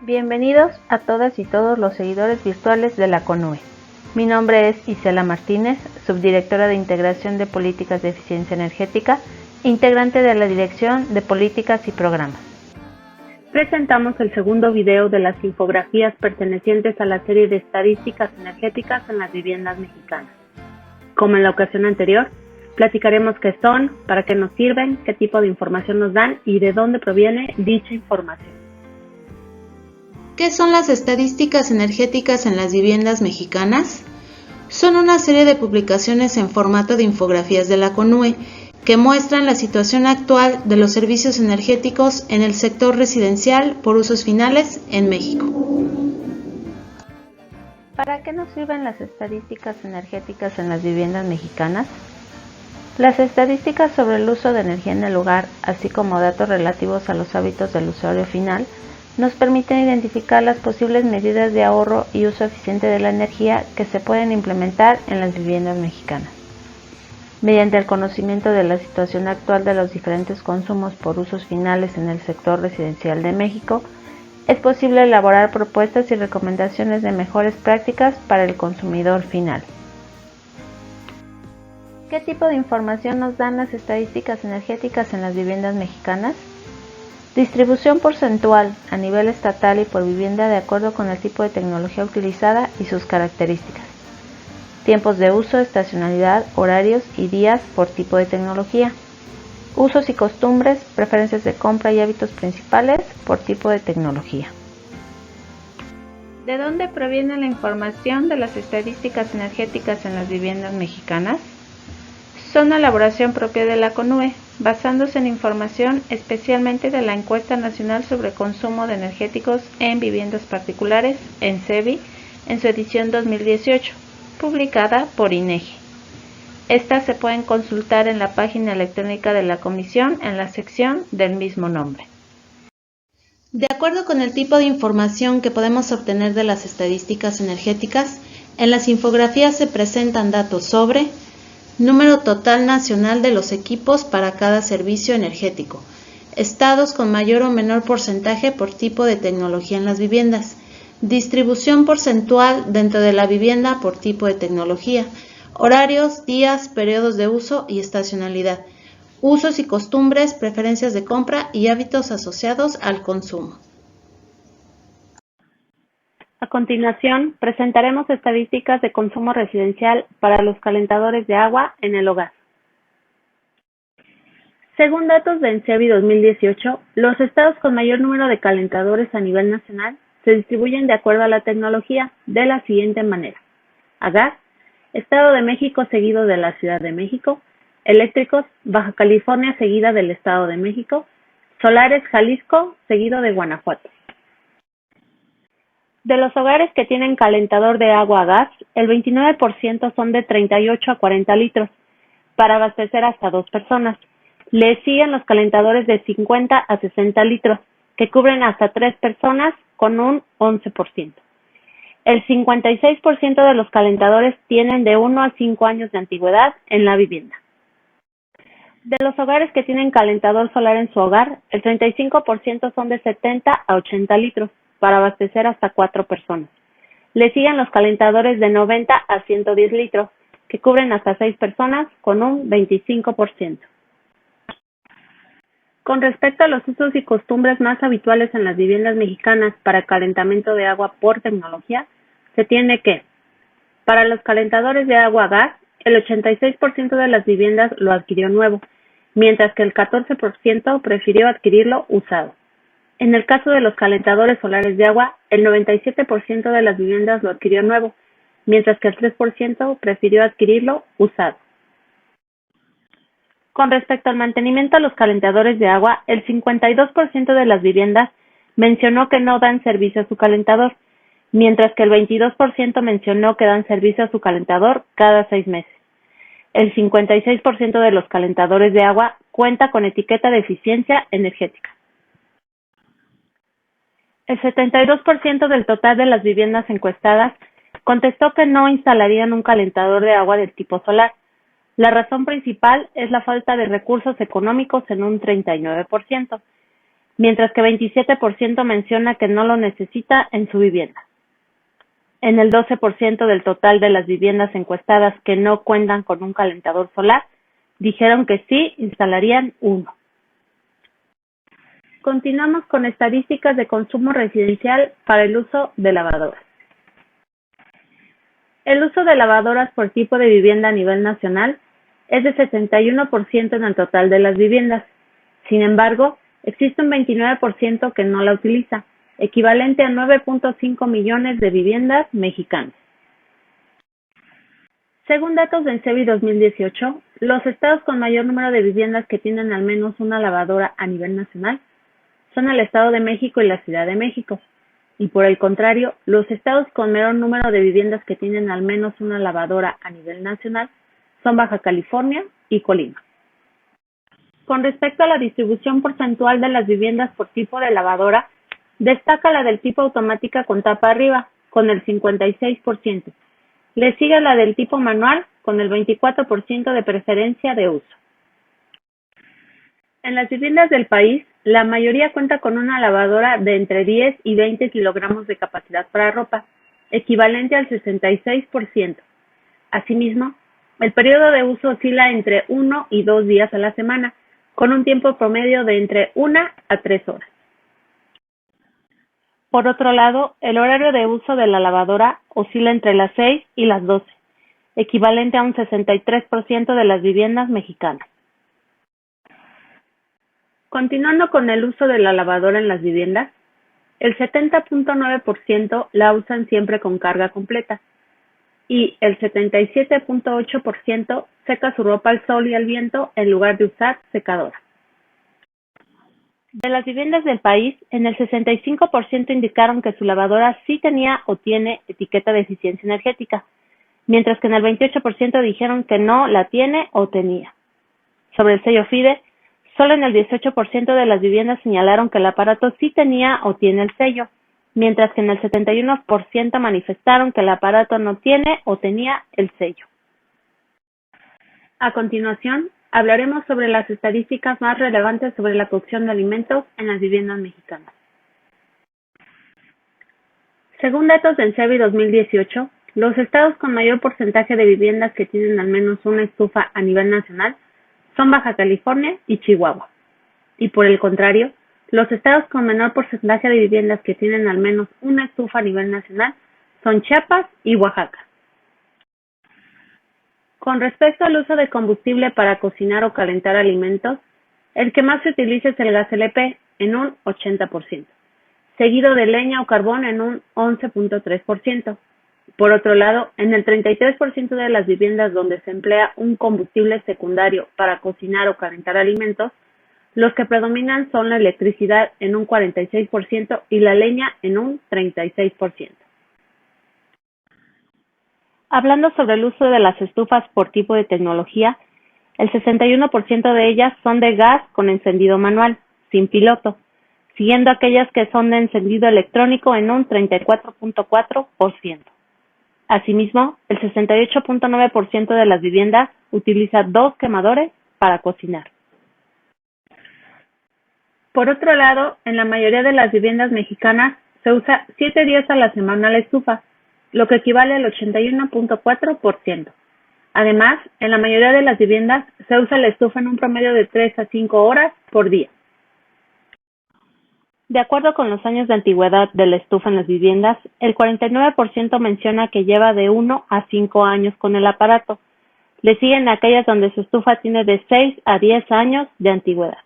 Bienvenidos a todas y todos los seguidores virtuales de la CONUE. Mi nombre es Isela Martínez, subdirectora de Integración de Políticas de Eficiencia Energética, integrante de la Dirección de Políticas y Programas. Presentamos el segundo video de las infografías pertenecientes a la serie de estadísticas energéticas en las viviendas mexicanas. Como en la ocasión anterior, platicaremos qué son, para qué nos sirven, qué tipo de información nos dan y de dónde proviene dicha información. ¿Qué son las estadísticas energéticas en las viviendas mexicanas? Son una serie de publicaciones en formato de infografías de la CONUE que muestran la situación actual de los servicios energéticos en el sector residencial por usos finales en México. ¿Para qué nos sirven las estadísticas energéticas en las viviendas mexicanas? Las estadísticas sobre el uso de energía en el hogar, así como datos relativos a los hábitos del usuario final, nos permiten identificar las posibles medidas de ahorro y uso eficiente de la energía que se pueden implementar en las viviendas mexicanas. Mediante el conocimiento de la situación actual de los diferentes consumos por usos finales en el sector residencial de México, es posible elaborar propuestas y recomendaciones de mejores prácticas para el consumidor final. ¿Qué tipo de información nos dan las estadísticas energéticas en las viviendas mexicanas? Distribución porcentual a nivel estatal y por vivienda de acuerdo con el tipo de tecnología utilizada y sus características. Tiempos de uso, estacionalidad, horarios y días por tipo de tecnología. Usos y costumbres, preferencias de compra y hábitos principales por tipo de tecnología. ¿De dónde proviene la información de las estadísticas energéticas en las viviendas mexicanas? Son una elaboración propia de la CONUE, basándose en información especialmente de la Encuesta Nacional sobre Consumo de Energéticos en Viviendas Particulares, ENCEVI, en su edición 2018, publicada por INEGI. Estas se pueden consultar en la página electrónica de la Comisión en la sección del mismo nombre. De acuerdo con el tipo de información que podemos obtener de las estadísticas energéticas, en las infografías se presentan datos sobre número total nacional de los equipos para cada servicio energético, estados con mayor o menor porcentaje por tipo de tecnología en las viviendas, distribución porcentual dentro de la vivienda por tipo de tecnología, horarios, días, periodos de uso y estacionalidad, usos y costumbres, preferencias de compra y hábitos asociados al consumo. A continuación, presentaremos estadísticas de consumo residencial para los calentadores de agua en el hogar. Según datos de ENCEVI 2018, los estados con mayor número de calentadores a nivel nacional se distribuyen de acuerdo a la tecnología de la siguiente manera: a gas, Estado de México seguido de la Ciudad de México; eléctricos, Baja California seguida del Estado de México; solares, Jalisco seguido de Guanajuato. De los hogares que tienen calentador de agua a gas, el 29% son de 38 a 40 litros, para abastecer hasta 2 personas. Le siguen los calentadores de 50 a 60 litros, que cubren hasta 3 personas con un 11%. El 56% de los calentadores tienen de 1 a 5 años de antigüedad en la vivienda. De los hogares que tienen calentador solar en su hogar, el 35% son de 70 a 80 litros, para abastecer hasta 4 personas. Le siguen los calentadores de 90 a 110 litros, que cubren hasta 6 personas con un 25%. Con respecto a los usos y costumbres más habituales en las viviendas mexicanas para calentamiento de agua por tecnología, se tiene que, para los calentadores de agua a gas, el 86% de las viviendas lo adquirió nuevo, mientras que el 14% prefirió adquirirlo usado. En el caso de los calentadores solares de agua, el 97% de las viviendas lo adquirió nuevo, mientras que el 3% prefirió adquirirlo usado. Con respecto al mantenimiento de los calentadores de agua, el 52% de las viviendas mencionó que no dan servicio a su calentador, mientras que el 22% mencionó que dan servicio a su calentador cada 6 meses. El 56% de los calentadores de agua cuenta con etiqueta de eficiencia energética. El 72% del total de las viviendas encuestadas contestó que no instalarían un calentador de agua del tipo solar. La razón principal es la falta de recursos económicos en un 39%, mientras que 27% menciona que no lo necesita en su vivienda. En el 12% del total de las viviendas encuestadas que no cuentan con un calentador solar, dijeron que sí instalarían uno. Continuamos con estadísticas de consumo residencial para el uso de lavadoras. El uso de lavadoras por tipo de vivienda a nivel nacional es de 61% en el total de las viviendas. Sin embargo, existe un 29% que no la utiliza, equivalente a 9.5 millones de viviendas mexicanas. Según datos del INSEBI 2018, los estados con mayor número de viviendas que tienen al menos una lavadora a nivel nacional son el Estado de México y la Ciudad de México. Y por el contrario, los estados con menor número de viviendas que tienen al menos una lavadora a nivel nacional son Baja California y Colima. Con respecto a la distribución porcentual de las viviendas por tipo de lavadora, destaca la del tipo automática con tapa arriba, con el 56%. Le sigue la del tipo manual, con el 24% de preferencia de uso. En las viviendas del país, la mayoría cuenta con una lavadora de entre 10 y 20 kilogramos de capacidad para ropa, equivalente al 66%. Asimismo, el periodo de uso oscila entre 1 y 2 días a la semana, con un tiempo promedio de entre 1 a 3 horas. Por otro lado, el horario de uso de la lavadora oscila entre las 6 y las 12, equivalente a un 63% de las viviendas mexicanas. Continuando con el uso de la lavadora en las viviendas, el 70.9% la usan siempre con carga completa y el 77.8% seca su ropa al sol y al viento en lugar de usar secadora. De las viviendas del país, en el 65% indicaron que su lavadora sí tenía o tiene etiqueta de eficiencia energética, mientras que en el 28% dijeron que no la tiene o tenía. Sobre el sello FIDE, solo en el 18% de las viviendas señalaron que el aparato sí tenía o tiene el sello, mientras que en el 71% manifestaron que el aparato no tiene o tenía el sello. A continuación, hablaremos sobre las estadísticas más relevantes sobre la cocción de alimentos en las viviendas mexicanas. Según datos del INSEBI 2018, los estados con mayor porcentaje de viviendas que tienen al menos una estufa a nivel nacional son Baja California y Chihuahua. Y por el contrario, los estados con menor porcentaje de viviendas que tienen al menos una estufa a nivel nacional son Chiapas y Oaxaca. Con respecto al uso de combustible para cocinar o calentar alimentos, el que más se utiliza es el gas LP en un 80%, seguido de leña o carbón en un 11.3%. Por otro lado, en el 33% de las viviendas donde se emplea un combustible secundario para cocinar o calentar alimentos, los que predominan son la electricidad en un 46% y la leña en un 36%. Hablando sobre el uso de las estufas por tipo de tecnología, el 61% de ellas son de gas con encendido manual, sin piloto, siguiendo aquellas que son de encendido electrónico en un 34.4%. Asimismo, el 68.9% de las viviendas utiliza 2 quemadores para cocinar. Por otro lado, en la mayoría de las viviendas mexicanas se usa 7 días a la semana la estufa, lo que equivale al 81.4%. Además, en la mayoría de las viviendas se usa la estufa en un promedio de 3 a 5 horas por día. De acuerdo con los años de antigüedad de la estufa en las viviendas, el 49% menciona que lleva de 1 a 5 años con el aparato. Le siguen aquellas donde su estufa tiene de 6 a 10 años de antigüedad.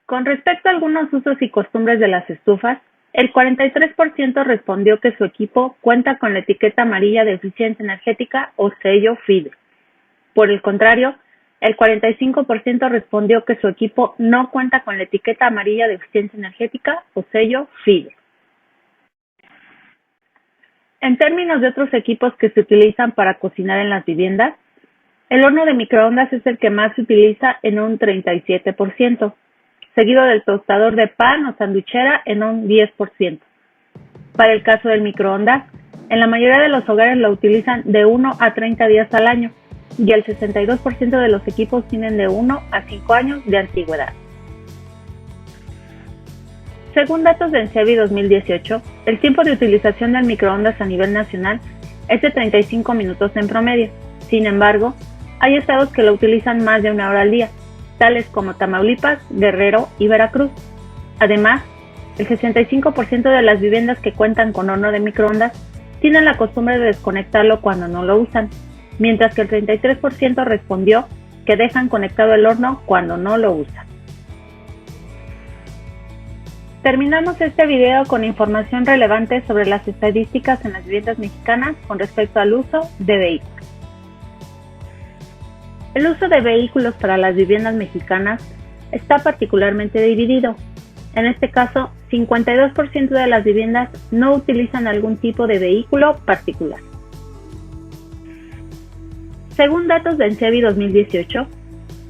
Con respecto a algunos usos y costumbres de las estufas, el 43% respondió que su equipo cuenta con la etiqueta amarilla de eficiencia energética o sello FIDE. Por el contrario, el 45% respondió que su equipo no cuenta con la etiqueta amarilla de eficiencia energética o sello FIDE. En términos de otros equipos que se utilizan para cocinar en las viviendas, el horno de microondas es el que más se utiliza en un 37%, seguido del tostador de pan o sanduchera en un 10%. Para el caso del microondas, en la mayoría de los hogares lo utilizan de 1 a 30 días al año, y el 62% de los equipos tienen de 1 a 5 años de antigüedad. Según datos de ENCEBI 2018, el tiempo de utilización del microondas a nivel nacional es de 35 minutos en promedio. Sin embargo, hay estados que lo utilizan más de 1 hora al día, tales como Tamaulipas, Guerrero y Veracruz. Además, el 65% de las viviendas que cuentan con horno de microondas tienen la costumbre de desconectarlo cuando no lo usan, mientras que el 33% respondió que dejan conectado el horno cuando no lo usan. Terminamos este video con información relevante sobre las estadísticas en las viviendas mexicanas con respecto al uso de vehículos. El uso de vehículos para las viviendas mexicanas está particularmente dividido. En este caso, 52% de las viviendas no utilizan algún tipo de vehículo particular. Según datos de ENCEBI 2018,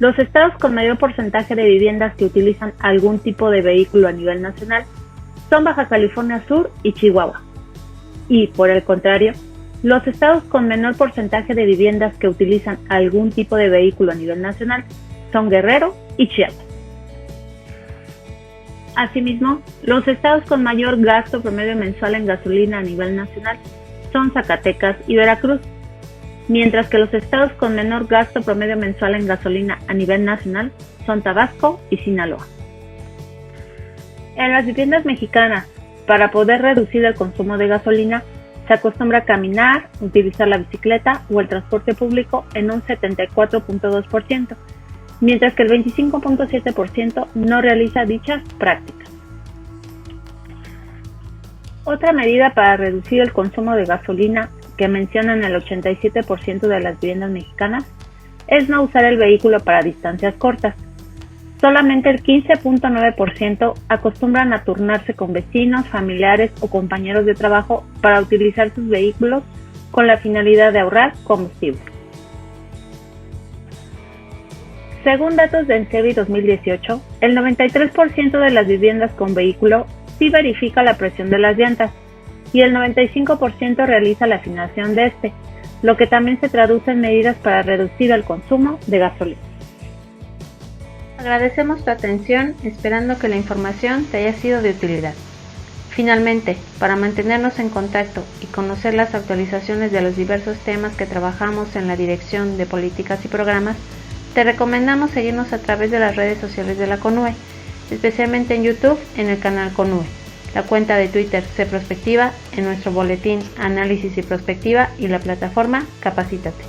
los estados con mayor porcentaje de viviendas que utilizan algún tipo de vehículo a nivel nacional son Baja California Sur y Chihuahua. Y, por el contrario, los estados con menor porcentaje de viviendas que utilizan algún tipo de vehículo a nivel nacional son Guerrero y Chiapas. Asimismo, los estados con mayor gasto promedio mensual en gasolina a nivel nacional son Zacatecas y Veracruz, mientras que los estados con menor gasto promedio mensual en gasolina a nivel nacional son Tabasco y Sinaloa. En las viviendas mexicanas, para poder reducir el consumo de gasolina, se acostumbra a caminar, utilizar la bicicleta o el transporte público en un 74.2%, mientras que el 25.7% no realiza dichas prácticas. Otra medida para reducir el consumo de gasolina que mencionan el 87% de las viviendas mexicanas es no usar el vehículo para distancias cortas. Solamente el 15.9% acostumbran a turnarse con vecinos, familiares o compañeros de trabajo para utilizar sus vehículos con la finalidad de ahorrar combustible. Según datos de ENCEBI 2018, el 93% de las viviendas con vehículo sí verifica la presión de las llantas y el 95% realiza la afinación de este, lo que también se traduce en medidas para reducir el consumo de gasolina. Agradecemos tu atención, esperando que la información te haya sido de utilidad. Finalmente, para mantenernos en contacto y conocer las actualizaciones de los diversos temas que trabajamos en la Dirección de Políticas y Programas, te recomendamos seguirnos a través de las redes sociales de la CONUE, especialmente en YouTube en el canal CONUE, la cuenta de Twitter CProspectiva, en nuestro boletín Análisis y Prospectiva y la plataforma Capacítate.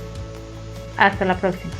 Hasta la próxima.